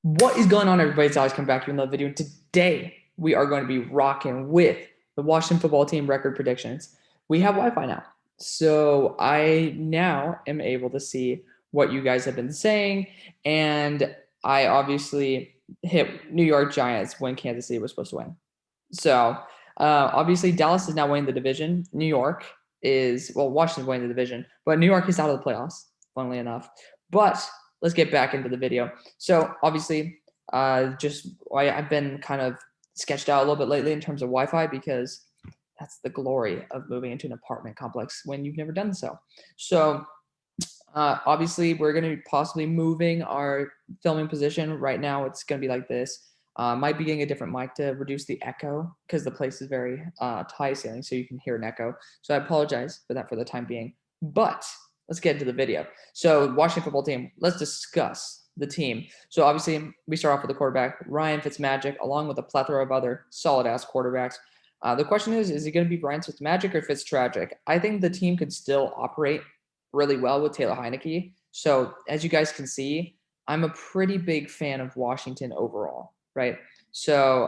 What is going on, everybody? It's Alex coming back to another video. And today, we are going to be rocking with the Washington football team record predictions. We have Wi-Fi now. So I now am able to see what you guys have been saying. And I obviously hit New York Giants when Kansas City was supposed to win. So obviously, Dallas is now winning the division. New York is, well, Washington's winning the division, but New York is out of the playoffs, funnily enough. But let's get back into the video. So obviously, I've been kind of sketched out a little bit lately in terms of Wi-Fi because that's the glory of moving into an apartment complex when you've never done so. So obviously, we're going to be possibly moving our filming position. Right now, it's going to be like this. Might be getting a different mic to reduce the echo because the place is very high ceiling, so you can hear an echo. So I apologize for that for the time being. But let's get into the video. So Washington football team, let's discuss the team. So obviously, we start off with the quarterback, Ryan Fitzmagic, along with a plethora of other solid-ass quarterbacks. The question is it going to be Ryan Fitzmagic or Fitztragic? I think the team could still operate really well with Taylor Heineke. So as you guys can see, I'm a pretty big fan of Washington overall, right? So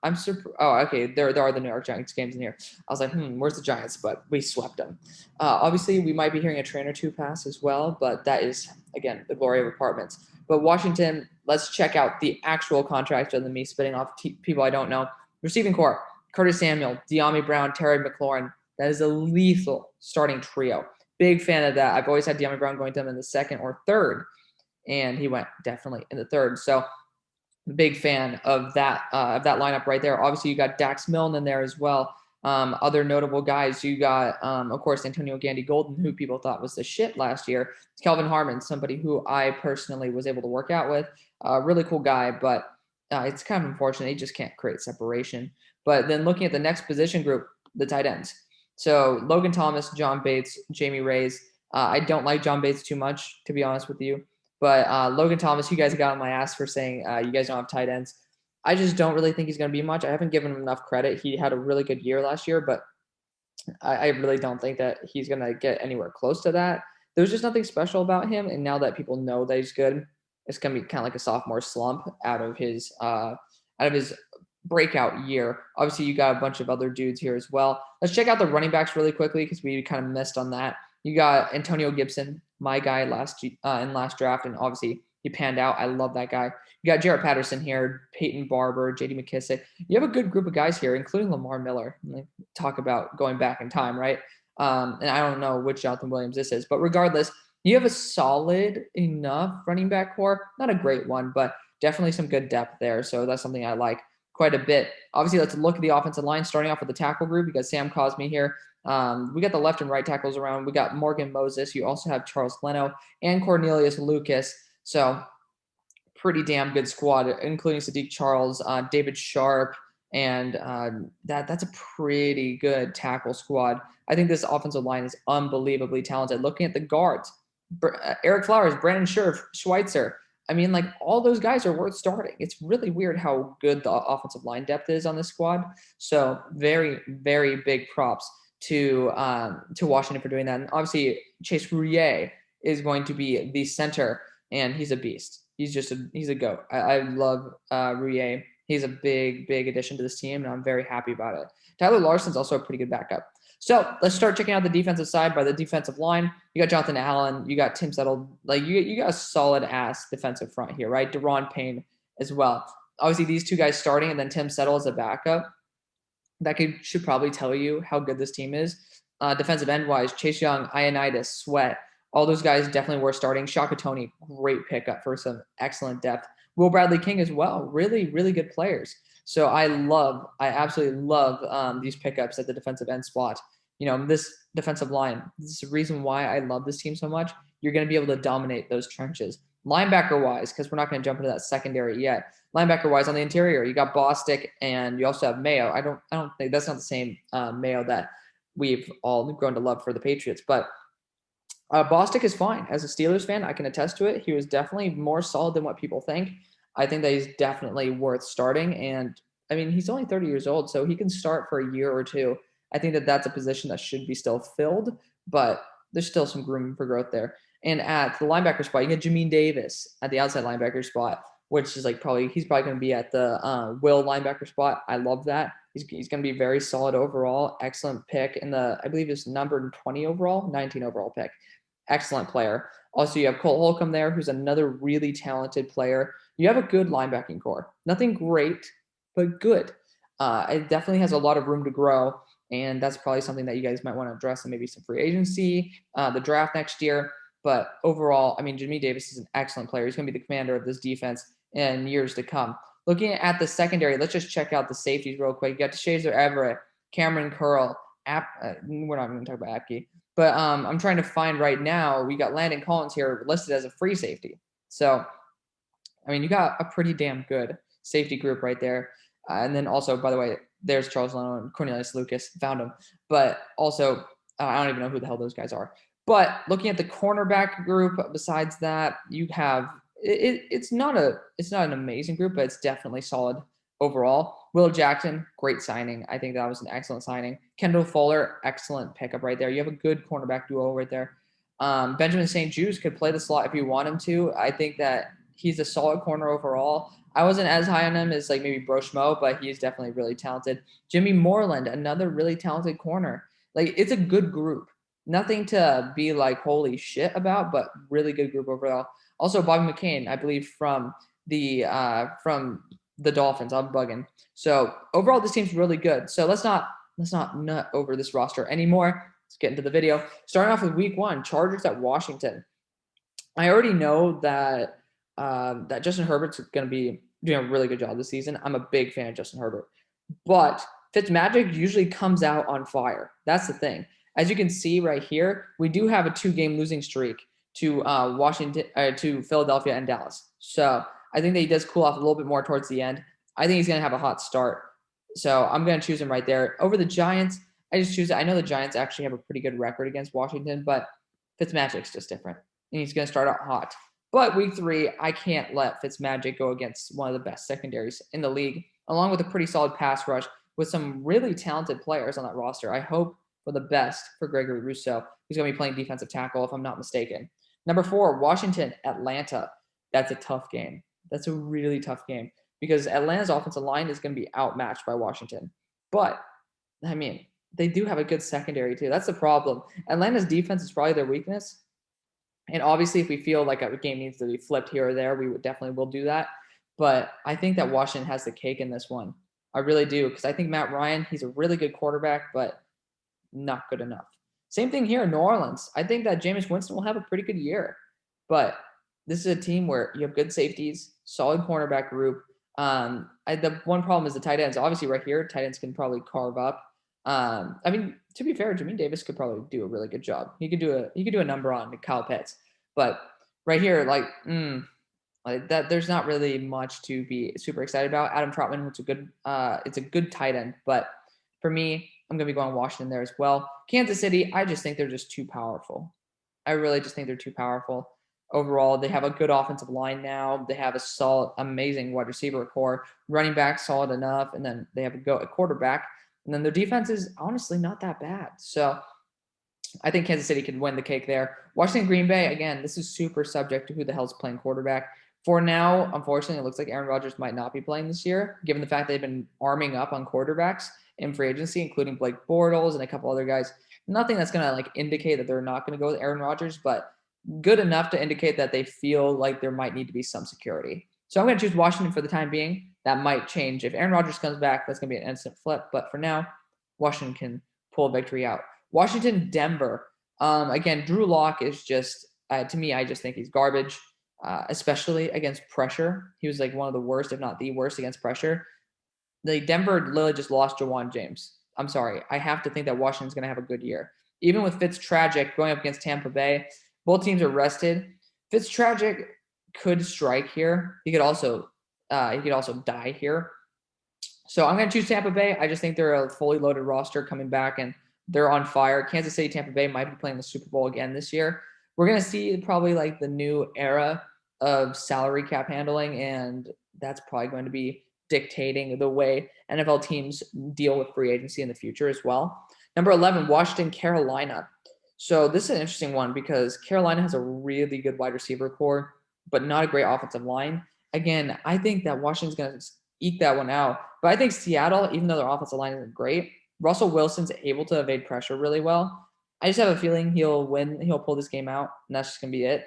I'm super. Oh, okay. There are the New York Giants games in here. I was like, where's the Giants? But we swept them. Obviously, we might be hearing a train or two pass as well, but that is again the glory of apartments. But Washington, let's check out the actual contract other than me spitting off people I don't know. Receiving core: Curtis Samuel, De'Ami Brown, Terry McLaurin. That is a lethal starting trio. Big fan of that. I've always had De'Ami Brown going to him in the second or third, and he went definitely in the third. So big fan of that lineup right there. Obviously, you got Dax Milne in there as well. Other notable guys, you got, of course, Antonio Gandy Golden, who people thought was the shit last year. Kelvin Harmon, somebody who I personally was able to work out with. Really cool guy, but it's kind of unfortunate. He just can't create separation. But then looking at the next position group, the tight ends. So Logan Thomas, John Bates, Jamie Reyes. I don't like John Bates too much, to be honest with you. But Logan Thomas, you guys got on my ass for saying you guys don't have tight ends. I just don't really think he's going to be much. I haven't given him enough credit. He had a really good year last year, but I really don't think that he's going to get anywhere close to that. There's just nothing special about him. And now that people know that he's good, it's going to be kind of like a sophomore slump out of his breakout year. Obviously, you got a bunch of other dudes here as well. Let's check out the running backs really quickly because we kind of missed on that. You got Antonio Gibson, my guy in last draft, and obviously he panned out. I love that guy. You got Jarrett Patterson here, Peyton Barber, J.D. McKissick. You have a good group of guys here, including Lamar Miller. Talk about going back in time, right? And I don't know which Jonathan Williams this is, but regardless, you have a solid enough running back core. Not a great one, but definitely some good depth there. So that's something I like quite a bit. Obviously, let's look at the offensive line, starting off with the tackle group. You got Sam Cosmi here. We got the left and right tackles around. We got Morgan Moses. You also have Charles Leno and Cornelius Lucas. So pretty damn good squad, including Sadiq Charles, David Sharp, and that's a pretty good tackle squad. I think this offensive line is unbelievably talented. Looking at the guards, Eric Flowers, Brandon Scherf, Schweitzer. I mean, like all those guys are worth starting. It's really weird how good the offensive line depth is on this squad. So very, very big props to Washington for doing that. And obviously, Chase Rouillet is going to be the center, and he's a beast. He's a goat. I love Rouillet. He's a big addition to this team, and I'm very happy about it. Tyler Larson's also a pretty good backup. So let's start checking out the defensive side by the defensive line. You got Jonathan Allen, you got Tim Settle. Like you got a solid ass defensive front here, right? Deron Payne as well. Obviously, these two guys starting, and then Tim Settle as a backup. That should probably tell you how good this team is. Defensive end wise, Chase Young, Ioannidis, Sweat, all those guys definitely worth starting. Shaka Tony, great pickup for some excellent depth. Will Bradley King as well, really good players. So I absolutely love these pickups at the defensive end spot. You know, this defensive line, this is the reason why I love this team so much. You're going to be able to dominate those trenches. Linebacker wise, because we're not going to jump into that secondary yet. Linebacker wise on the interior, you got Bostic and you also have Mayo. I don't think that's not the same Mayo that we've all grown to love for the Patriots, but Bostic is fine. As a Steelers fan, I can attest to it. He was definitely more solid than what people think. I think that he's definitely worth starting. And I mean, he's only 30 years old, so he can start for a year or two. I think that that's a position that should be still filled, but there's still some room for growth there. And at the linebacker spot, you get Jamin Davis at the outside linebacker spot. which is like he's probably going to be at the will linebacker spot. I love that. He's going to be very solid overall. Excellent pick in I believe it's number 20 overall, 19 overall pick. Excellent player. Also, you have Cole Holcomb there, who's another really talented player. You have a good linebacking core. Nothing great, but good. It definitely has a lot of room to grow, and that's probably something that you guys might want to address in maybe some free agency, the draft next year. But overall, I mean, Jimmy Davis is an excellent player. He's going to be the commander of this defense in years to come. Looking at the secondary, let's just check out the safeties real quick. You got Shazer Everett, Cameron Curl, we're not going to talk about Apke. But I'm trying to find right now, we got Landon Collins here listed as a free safety. So, I mean, you got a pretty damn good safety group right there. And then also, by the way, there's Charles Leno and Cornelius Lucas, found him. But also, I don't even know who the hell those guys are. But looking at the cornerback group, besides that, you have it's not an amazing group, but it's definitely solid overall. Will Jackson, great signing. I think that was an excellent signing. Kendall Fuller, excellent pickup right there. You have a good cornerback duo right there. Benjamin St. Juice could play the slot if you want him to. I think that he's a solid corner overall. I wasn't as high on him as like maybe Broshmo, but he's definitely really talented. Jimmy Moreland, another really talented corner. Like, it's a good group. Nothing to be like holy shit about, but really good group overall. Also, Bobby McCain, I believe from the Dolphins. I'm bugging. So overall, this team's really good. So let's not nut over this roster anymore. Let's get into the video. Starting off with Week 1, Chargers at Washington. I already know that that Justin Herbert's going to be doing a really good job this season. I'm a big fan of Justin Herbert, but Fitzmagic usually comes out on fire. That's the thing. As you can see right here, we do have a 2-game losing streak to to Philadelphia and Dallas. So I think that he does cool off a little bit more towards the end. I think he's going to have a hot start. So I'm going to choose him right there. Over the Giants, I just choose it. I know the Giants actually have a pretty good record against Washington, but Fitzmagic's just different. And he's going to start out hot. But Week 3, I can't let Fitzmagic go against one of the best secondaries in the league, along with a pretty solid pass rush with some really talented players on that roster. I hope for the best for Gregory Rousseau, who's going to be playing defensive tackle, if I'm not mistaken. Number 4, Washington, Atlanta. That's a tough game. That's a really tough game because Atlanta's offensive line is going to be outmatched by Washington. But, I mean, they do have a good secondary too. That's the problem. Atlanta's defense is probably their weakness. And obviously, if we feel like a game needs to be flipped here or there, we definitely will do that. But I think that Washington has the cake in this one. I really do, because I think Matt Ryan, he's a really good quarterback, but not good enough. Same thing here in New Orleans. I think that Jameis Winston will have a pretty good year. But this is a team where you have good safeties, solid cornerback group. The one problem is the tight ends. Obviously, right here, tight ends can probably carve up. I mean, to be fair, Jimmy Davis could probably do a really good job. He could do a number on Kyle Pitts. But right here, like that, there's not really much to be super excited about. Adam Troutman, it's a good tight end, but for me, I'm gonna be going Washington there as well. Kansas City, I just think they're just too powerful. I really just think they're too powerful. Overall, they have a good offensive line now. They have a solid, amazing wide receiver core, running back solid enough, and then they have a quarterback. And then their defense is honestly not that bad. So I think Kansas City could win the cake there. Washington, Green Bay, again, this is super subject to who the hell's playing quarterback. For now, unfortunately, it looks like Aaron Rodgers might not be playing this year, given the fact they've been arming up on quarterbacks in free agency, including Blake Bortles and a couple other guys. Nothing that's going to like indicate that they're not going to go with Aaron Rodgers, but good enough to indicate that they feel like there might need to be some security. So I'm going to choose Washington for the time being. That might change. If Aaron Rodgers comes back, that's going to be an instant flip. But for now, Washington can pull a victory out. Washington, Denver. Again, Drew Lock is just, to me, I just think he's garbage, especially against pressure. He was like one of the worst, if not the worst, against pressure. The Denver literally just lost Jawan James. I'm sorry. I have to think that Washington's going to have a good year. Even with Fitztragic going up against Tampa Bay, both teams are rested. Fitztragic could strike here. He could also die here. So I'm going to choose Tampa Bay. I just think they're a fully loaded roster coming back, and they're on fire. Kansas City, Tampa Bay might be playing the Super Bowl again this year. We're going to see probably like the new era of salary cap handling, and that's probably going to be dictating the way NFL teams deal with free agency in the future as well. Number 11, Washington, Carolina. So this is an interesting one because Carolina has a really good wide receiver core, but not a great offensive line. again, I think that Washington's going to eke that one out. But I think Seattle, even though their offensive line isn't great, Russell Wilson's able to evade pressure really well. I just have a feeling he'll win. He'll pull this game out, and that's just going to be it.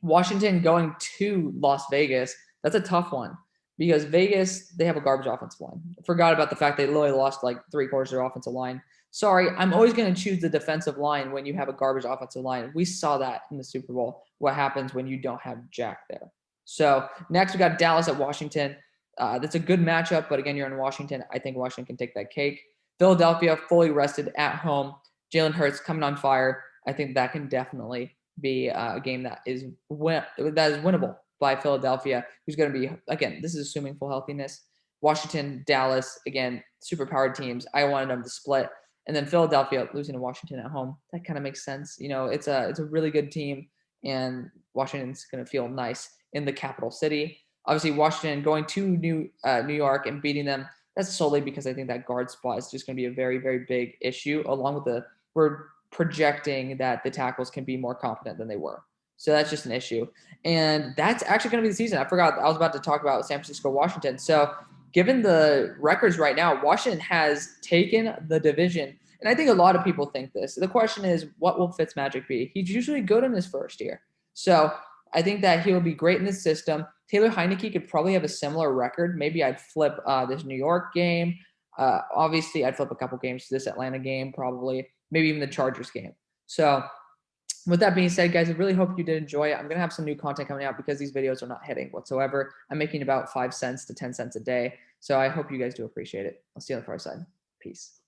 Washington going to Las Vegas, that's a tough one because Vegas, they have a garbage offensive line. I forgot about the fact they literally lost like 3/4 of their offensive line. Sorry, I'm always going to choose the defensive line when you have a garbage offensive line. We saw that in the Super Bowl, what happens when you don't have Jack there. So next we got Dallas at Washington. That's a good matchup, but again, you're in Washington. I think Washington can take that cake. Philadelphia fully rested at home. Jalen Hurts coming on fire. I think that can definitely be a game that is winnable by Philadelphia, who's going to be, again, this is assuming full healthiness. Washington, Dallas, again, super powered teams. I wanted them to split. And then Philadelphia losing to Washington at home. That kind of makes sense. You know, it's a really good team, and Washington's going to feel nice in the capital city. Obviously, Washington going to New York and beating them. That's solely because I think that guard spot is just going to be a very, very big issue, along with we're projecting that the tackles can be more competent than they were. So that's just an issue. And that's actually going to be the season. I forgot I was about to talk about San Francisco, Washington. So given the records right now, Washington has taken the division. And I think a lot of people think this. The question is, what will Fitzmagic be? He's usually good in his first year. So I think that he will be great in this system. Taylor Heineke could probably have a similar record. Maybe I'd flip this New York game. Obviously, I'd flip a couple games to this Atlanta game, probably. Maybe even the Chargers game. So with that being said, guys, I really hope you did enjoy it. I'm going to have some new content coming out because these videos are not hitting whatsoever. I'm making about 5 cents to 10 cents a day. So I hope you guys do appreciate it. I'll see you on the far side. Peace.